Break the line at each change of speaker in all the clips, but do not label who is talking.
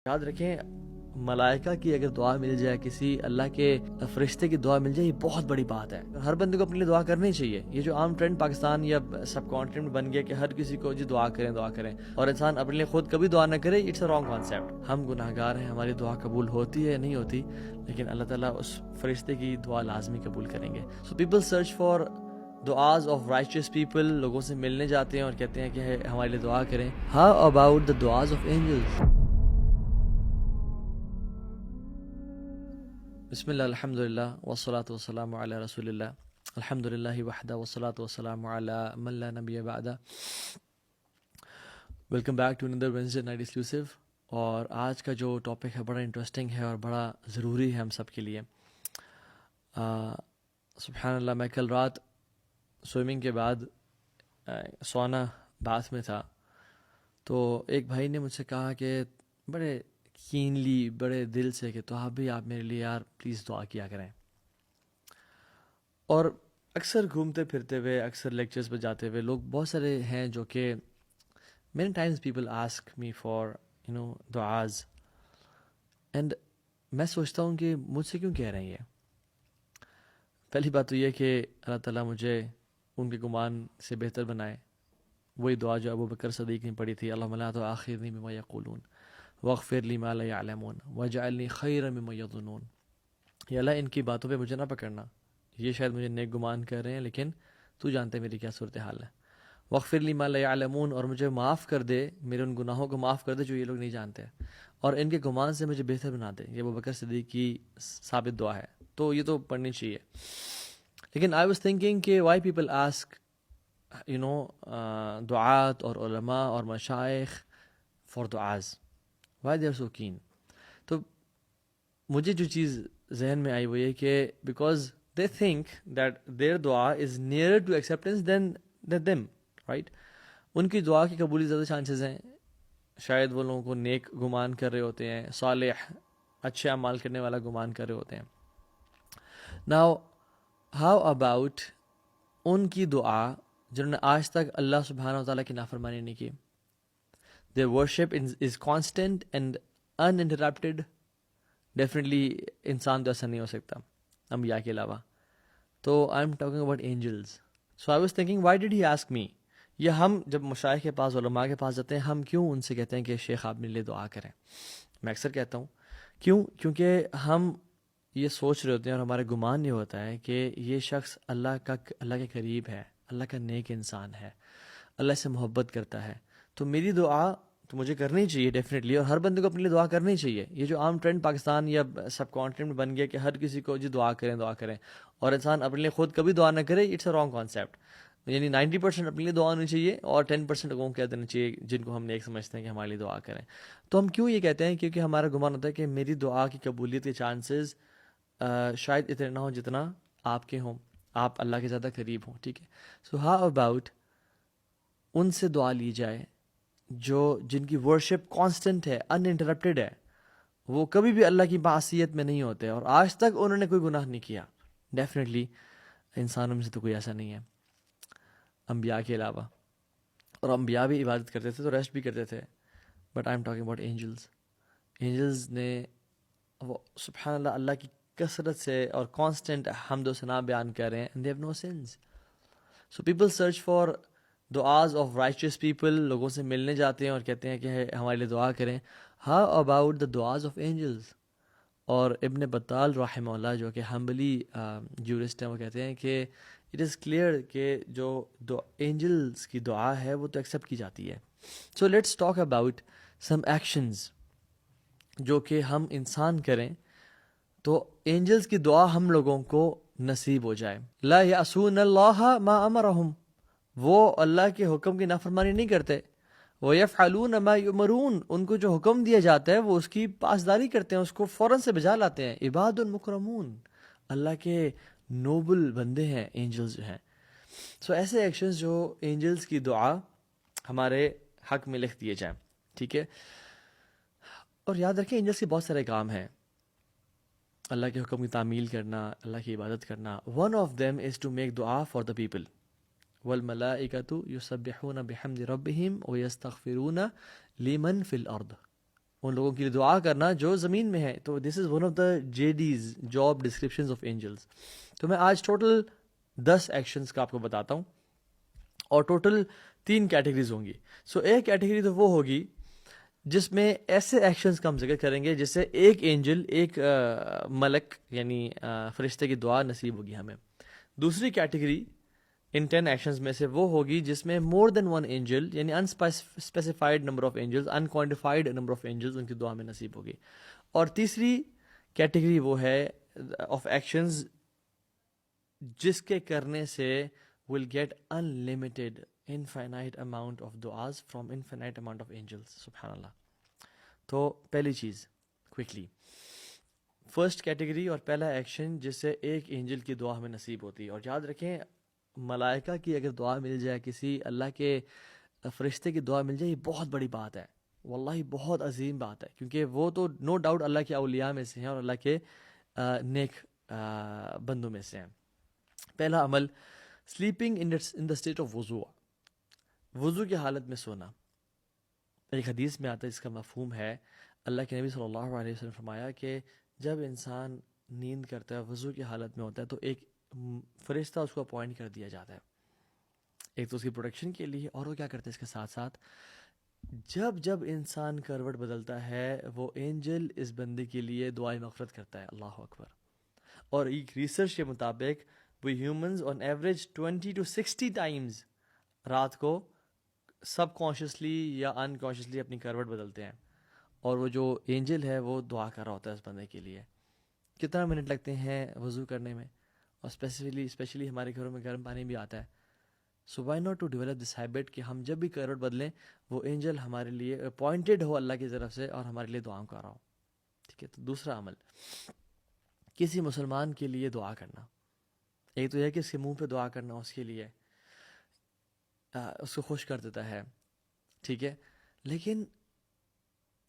یاد رکھیں ملائکہ کی اگر دعا مل جائے، کسی اللہ کے فرشتے کی دعا مل جائے، یہ بہت بڑی بات ہے. ہر بندے کو اپنے لیے دعا کرنی چاہیے. یہ جو عام ٹرینڈ پاکستان یا سب کانٹیننٹ میں بن گیا کہ ہر کسی کو جی دعا کریں اور انسان اپنے لیے خود کبھی دعا نہ کرے، اٹس اے رانگ کانسیپٹ. ہم گناہ گار ہیں، ہماری دعا قبول ہوتی ہے نہیں ہوتی، لیکن اللہ تعالیٰ اس فرشتے کی دعا لازمی قبول کریں گے. سو پیپل سرچ فار دعاز آف رائچیس پیپل. لوگوں سے ملنے جاتے ہیں اور کہتے ہیں کہ ہمارے لیے دعا کریں. ہاؤ اباؤٹ دا دعاز آف اینجلز؟ بسم اللہ الحمد للہ والصلاة والسلام علی رسول اللہ الحمد للہ وحدہ والصلاة والسلام علی من لا نبی بعدہ. Welcome back to another Wednesday night exclusive. اور آج کا جو ٹاپک ہے بڑا انٹرسٹنگ ہے اور بڑا ضروری ہے ہم سب کے لیے. سبحان اللہ، میں کل رات سوئمنگ کے بعد سونا باتھ میں تھا، تو ایک بھائی نے مجھ سے کہا کہ بڑے کینلی، بڑے دل سے کہ تو آپ میرے لیے یار پلیز دعا کیا کریں. اور اکثر گھومتے پھرتے ہوئے، اکثر لیکچرز پہ جاتے ہوئے لوگ بہت سارے ہیں جو کہ many times people ask me for دعاز، اینڈ میں سوچتا ہوں کہ مجھ سے کیوں کہہ رہے ہیں یہ. پہلی بات تو یہ کہ اللہ تعالیٰ مجھے ان کے گمان سے بہتر بنائے. وہی دعا جو ابو بکر صدیق نے پڑھی تھی، اللہم لا تؤاخذنی بما یقولون واغفر لی ما لا یعلمون واجعلنی خیرا مما یظنون. یا اللہ ان کی باتوں پہ مجھے نہ پکڑنا، یہ شاید مجھے نیک گمان کر رہے ہیں لیکن تو جانتے میری کیا صورتحال ہے. واغفر لی ما لا یعلمون، اور مجھے معاف کر دے، میرے ان گناہوں کو معاف کر دے جو یہ لوگ نہیں جانتے، اور ان کے گمان سے مجھے بہتر بنا دے. یہ ابو بکر صدیق کی ثابت دعا ہے، تو یہ تو پڑھنی چاہیے. لیکن آئی واز تھنکنگ کہ وائی پیپل آسک دعات اور علماء اور مشائخ فار دعاز، why they are so keen. تو مجھے جو چیز ذہن میں آئی وہ یہ کہ because they think that their دعا is near to acceptance than them, right. ان کی دعا کی قبولی زیادہ چانسز ہیں. شاید وہ لوگوں کو نیک گمان کر رہے ہوتے ہیں، صالح اچھے اعمال کرنے والا گمان کر رہے ہوتے ہیں. ناؤ ہاؤ اباؤٹ ان کی دعا جنہوں نے آج تک اللہ سبحانہ و تعالیٰ کی نافرمانی نہیں کی. Their worship is constant and uninterrupted. Definitely انسان تو ایسا نہیں ہو سکتا انبیاء کے علاوہ. تو I'm talking about angels. So I was thinking, why did he ask me? یہ ہم جب مشائخ کے پاس، علماء کے پاس جاتے ہیں، ہم کیوں ان سے کہتے ہیں کہ شیخ آپ میرے لیے دعا کریں؟ میں اکثر کہتا ہوں کیونکہ ہم یہ سوچ رہے ہوتے ہیں اور ہمارا گمان یہ ہوتا ہے کہ یہ شخص اللہ کے قریب ہے، اللہ کا نیک انسان ہے، اللہ سے محبت کرتا ہے، تو میری دعا تو مجھے کرنی چاہیے ڈیفینیٹلی، اور ہر بندے کو اپنے لیے دعا کرنی چاہیے. یہ جو عام ٹرینڈ پاکستان یا سب کانٹیننٹ میں بن گیا کہ ہر کسی کو جی دعا کریں اور انسان اپنے لیے خود کبھی دعا نہ کرے، اٹس اے رانگ کانسیپٹ. یعنی 90% اپنے لیے دعا ہونی چاہیے اور 10% لوگوں کو کہہ دینا چاہیے جن کو ہم نیک سمجھتے ہیں کہ ہمارے لیے دعا کریں. تو ہم کیوں یہ کہتے ہیں؟ کیونکہ ہمارا گمان ہوتا ہے کہ میری دعا کی قبولیت کے چانسز شاید اتنے نہ ہوں جتنا آپ کے ہوں، آپ اللہ کے زیادہ قریب ہوں. ٹھیک ہے. سو ہاؤ اباؤٹ ان سے دعا لی جائے جن کی ورشپ کانسٹنٹ ہے، ان انٹرپٹیڈ ہے، وہ کبھی بھی اللہ کی معصیت میں نہیں ہوتے اور آج تک انہوں نے کوئی گناہ نہیں کیا. ڈیفینیٹلی انسانوں میں سے تو کوئی ایسا نہیں ہے انبیاء کے علاوہ، اور انبیاء بھی عبادت کرتے تھے تو ریسٹ بھی کرتے تھے. But I am talking about angels. Angels نے وہ سبحان اللہ اللہ کی کثرت سے اور کانسٹنٹ حمد و ثنا بیان کر رہے ہیں، and they have no sins. So people search for دعاز آف رائچیس پیپل. لوگوں سے ملنے جاتے ہیں اور کہتے ہیں کہ ہمارے لیے دعا کریں. ہاؤ اباؤٹ دا دعاز آف اینجلز؟ اور ابن بطال رحمہ اللہ جو کہ ہمبلی جورسٹ ہیں، وہ کہتے ہیں کہ اٹ از کلیئر کہ جو اینجلز کی دعا ہے وہ تو ایکسیپٹ کی جاتی ہے. So let's talk about some actions جو کہ ہم انسان کریں تو اینجلز کی دعا ہم لوگوں کو نصیب ہو جائے. لا یعصون اللہ ما امرہم، وہ اللہ کے حکم کی نافرمانی نہیں کرتے. وَيَفْعَلُونَ مَا يُؤْمَرُونَ، ان کو جو حکم دیا جاتا ہے وہ اس کی پاسداری کرتے ہیں، اس کو فوراً سے بجا لاتے ہیں. عباد مکرمون، اللہ کے نوبل بندے ہیں اینجلز جو ہیں. سو ایسے ایکشنز جو اینجلز کی دعا ہمارے حق میں لکھ دیے جائیں. ٹھیک ہے. اور یاد رکھیں اینجلز کے بہت سارے کام ہیں، اللہ کے حکم کی تعمیل کرنا، اللہ کی عبادت کرنا. One of them is to make دعا فار دا پیپل. والملائکۃ یسبحون بحمد ربہم ویستغفرون لمن فی الارض. ان لوگوں کے لیے دعا کرنا جو زمین میں ہے. تو this is one of the JDs, job descriptions of angels. تو میں آج ٹوٹل 10 ایکشنز کا آپ کو بتاتا ہوں, اور ٹوٹل 3 کیٹیگریز ہوں گی. سو ایک کیٹیگری تو وہ ہوگی جس میں ایسے ایکشنز کا ہم ذکر کریں گے جس سے ایک اینجل, ایک ملک یعنی فرشتے کی دعا نصیب ہوگی ہمیں. دوسری کیٹیگری ان 10 ایکشنز میں سے وہ ہوگی جس میں مور دین ون اینجل یعنی unspecified number of angels, unquantified number of angels ان کی دعا میں نصیب ہوگی. اور تیسری کیٹیگری وہ ہے آف ایکشنز جس کے کرنے سے will get unlimited infinite amount of du'as from infinite amount of angels. سبحان اللہ. تو پہلی چیز کوئکلی, فرسٹ کیٹیگری اور پہلا ایکشن جس سے ایک اینجل کی دعا ہمیں نصیب ہوتی ہے. اور یاد رکھیں, ملائکہ کی اگر دعا مل جائے, کسی اللہ کے فرشتے کی دعا مل جائے, یہ بہت بڑی بات ہے, واللہ بہت عظیم بات ہے, کیونکہ وہ تو نو ڈاؤٹ اللہ کے اولیاء میں سے ہیں اور اللہ کے نیک بندوں میں سے ہیں. پہلا عمل, sleeping in the state of وضو, وضو کی حالت میں سونا. ایک حدیث میں آتا ہے, اس کا مفہوم ہے, اللہ کے نبی صلی اللہ علیہ وسلم نے فرمایا کہ جب انسان نیند کرتا ہے, وضو کی حالت میں ہوتا ہے, تو ایک فرشتہ اس کو اپوائنٹ کر دیا جاتا ہے, ایک تو اس کی پروٹیکشن کے لیے, اور وہ کیا کرتا ہے اس کے ساتھ ساتھ جب انسان کروٹ بدلتا ہے وہ اینجل اس بندے کے لیے دعائیں مغفرت کرتا ہے. اللہ اکبر. اور ایک ریسرچ کے مطابق we humans on average 20 to 60 times رات کو سب کانشیسلی یا انکانشیسلی اپنی کروٹ بدلتے ہیں, اور وہ جو اینجل ہے وہ دعا کر رہا ہوتا ہے اس بندے کے لیے. کتنا منٹ لگتے ہیں وضو کرنے میں, اور اسپیشلی ہمارے گھروں میں گرم پانی بھی آتا ہے. So why not to develop this habit کہ ہم جب بھی کروٹ بدلیں وہ اینجل ہمارے لیے اپوائنٹڈ ہو اللہ کی طرف سے اور ہمارے لیے دعاؤں کر رہا ہو. ٹھیک ہے. تو دوسرا عمل, کسی مسلمان کے لیے دعا کرنا. ایک تو یہ کہ اس کے منہ پہ دعا کرنا اس کے لیے اس کو خوش کر دیتا ہے, ٹھیک ہے, لیکن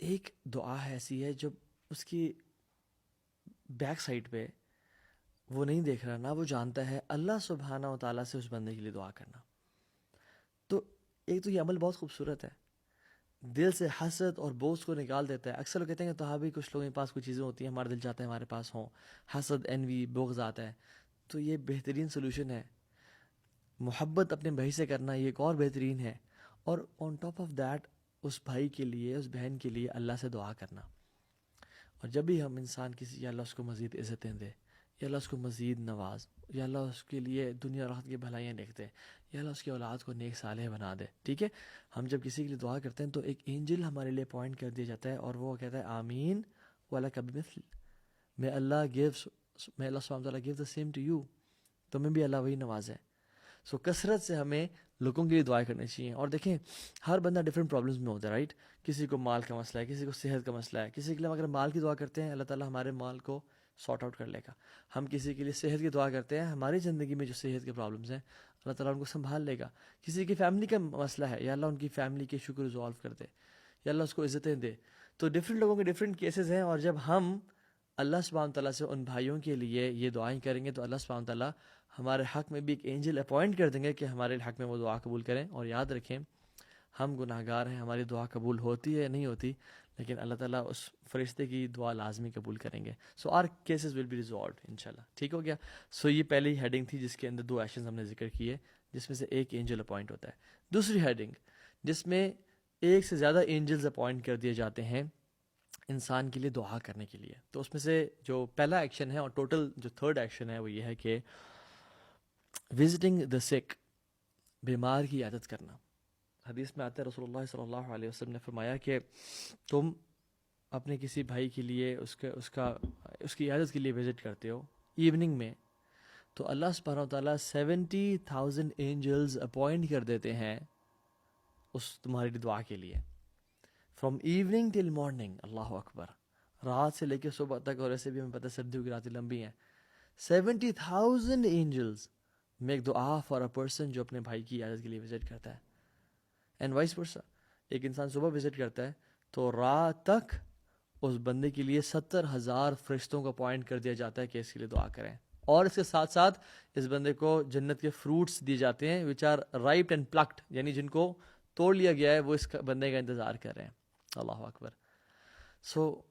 ایک دعا ایسی ہے جو اس کی بیک سائڈ پہ وہ نہیں دیکھ رہا, نہ وہ جانتا ہے, اللہ سبحانہ و تعالیٰ سے اس بندے کے لیے دعا کرنا. تو ایک تو یہ عمل بہت خوبصورت ہے, دل سے حسد اور بوجھ کو نکال دیتا ہے. اکثر لوگ کہتے ہیں کہ تو بھی کچھ لوگوں کے پاس کوئی چیزیں ہوتی ہیں, ہمارا دل چاہتا ہے ہمارے پاس ہوں, حسد, انوی, بغض آتا ہے. تو یہ بہترین سلوشن ہے, محبت اپنے بھائی سے کرنا, یہ ایک اور بہترین ہے. اور آن ٹاپ آف دیٹ اس بھائی کے لیے, اس بہن کے لیے اللہ سے دعا کرنا. اور جب بھی ہم انسان کسی, یا اللہ اس کو مزید عزتیں دے, یا اللہ اس کو مزید نواز, یا اللہ اس کے لیے دنیا اور آخرت کی بھلائیاں لکھتے, یا اللہ اس کی اولاد کو نیک صالح بنا دے. ٹھیک ہے, ہم جب کسی کے لیے دعا کرتے ہیں تو ایک اینجل ہمارے لیے اپوائنٹ کر دیا جاتا ہے, اور وہ کہتا ہے آمین وَلَكَ بِمِثْلِ, میں اللہ سبحانہ وتعالیٰ give the same to you, تمہیں بھی اللہ وہی نوازے. سو کثرت سے ہمیں لوگوں کے لیے دعائیں کرنی چاہیے. اور دیکھیں, ہر بندہ ڈفرینٹ پرابلمس میں ہوتا ہے, رائٹ. کسی کو مال کا مسئلہ ہے, کسی کو صحت کا مسئلہ ہے. کسی کے لیے اگر مال کی دعا کرتے ہیں اللہ تعالیٰ ہمارے مال کو سارٹ آؤٹ کر لے گا. ہم کسی کے لیے صحت کی دعا کرتے ہیں, ہماری زندگی میں جو صحت کے پرابلمس ہیں اللہ تعالیٰ ان کو سنبھال لے گا. کسی کی فیملی کا مسئلہ ہے, یا اللہ ان کی فیملی کے ایشو کو ریزالو کر دے, یا اللہ اس کو عزتیں دے. تو ڈفرینٹ لوگوں کے ڈفرینٹ کیسز ہیں, اور جب ہم اللہ سبحانہ تعالیٰ سے ان بھائیوں کے لیے یہ دعائیں کریں گے تو اللہ سبحانہ تعالیٰ ہمارے حق میں بھی ایک اینجل اپوائنٹ کر دیں گے کہ ہمارے حق میں وہ دعا قبول کریں. اور یاد رکھیں, ہم گناہ گار ہیں, ہماری دعا قبول ہوتی ہے نہیں ہوتی, لیکن اللہ تعالیٰ اس فرشتے کی دعا لازمی قبول کریں گے. So our cases will be resolved انشاءاللہ. ٹھیک ہو گیا. سو یہ پہلی ہیڈنگ تھی جس کے اندر 2 ایکشنز ہم نے ذکر کیے, جس میں سے ایک اینجل اپوائنٹ ہوتا ہے. دوسری ہیڈنگ جس میں ایک سے زیادہ اینجلز اپوائنٹ کر دیے جاتے ہیں انسان کے لیے دعا کرنے کے لیے. تو اس میں سے جو پہلا ایکشن ہے, اور ٹوٹل جو تھرڈ ایکشن ہے, وہ یہ ہے کہ وزٹنگ دا سک, بیمار کی عیادت کرنا. حدیث میں آتا ہے رسول اللہ صلی اللہ علیہ وسلم نے فرمایا کہ تم اپنے کسی بھائی کے لیے اس کی عیادت کے لیے وزٹ کرتے ہو ایوننگ میں, تو اللہ سبحانہ و تعالیٰ 70,000 اینجلز اپوائنٹ کر دیتے ہیں اس تمہاری دعا کے لیے, فرام ایوننگ ٹل مارننگ. اللہ اکبر. رات سے لے کے صبح تک, اور ایسے بھی ہمیں پتہ ہے سردیوں کی راتیں لمبی ہیں. 70,000 اینجلز میک دعا فار اے پرسن جو اپنے بھائی کی عیادت کے لیے وزٹ کرتا ہے. اینڈ وائس ورسا, ایک انسان صبح وزٹ کرتا ہے تو رات تک اس بندے کے لیے 70,000 فرشتوں کو اپوائنٹ کر دیا جاتا ہے کہ اس کے لیے دعا کریں. اور اس کے ساتھ ساتھ اس بندے کو جنت کے فروٹس دیے جاتے ہیں وچ آر رائپڈ اینڈ پلکڈ, یعنی جن کو توڑ لیا گیا ہے وہ اس بندے کا انتظار کر رہے ہیں. اللہ اکبر. So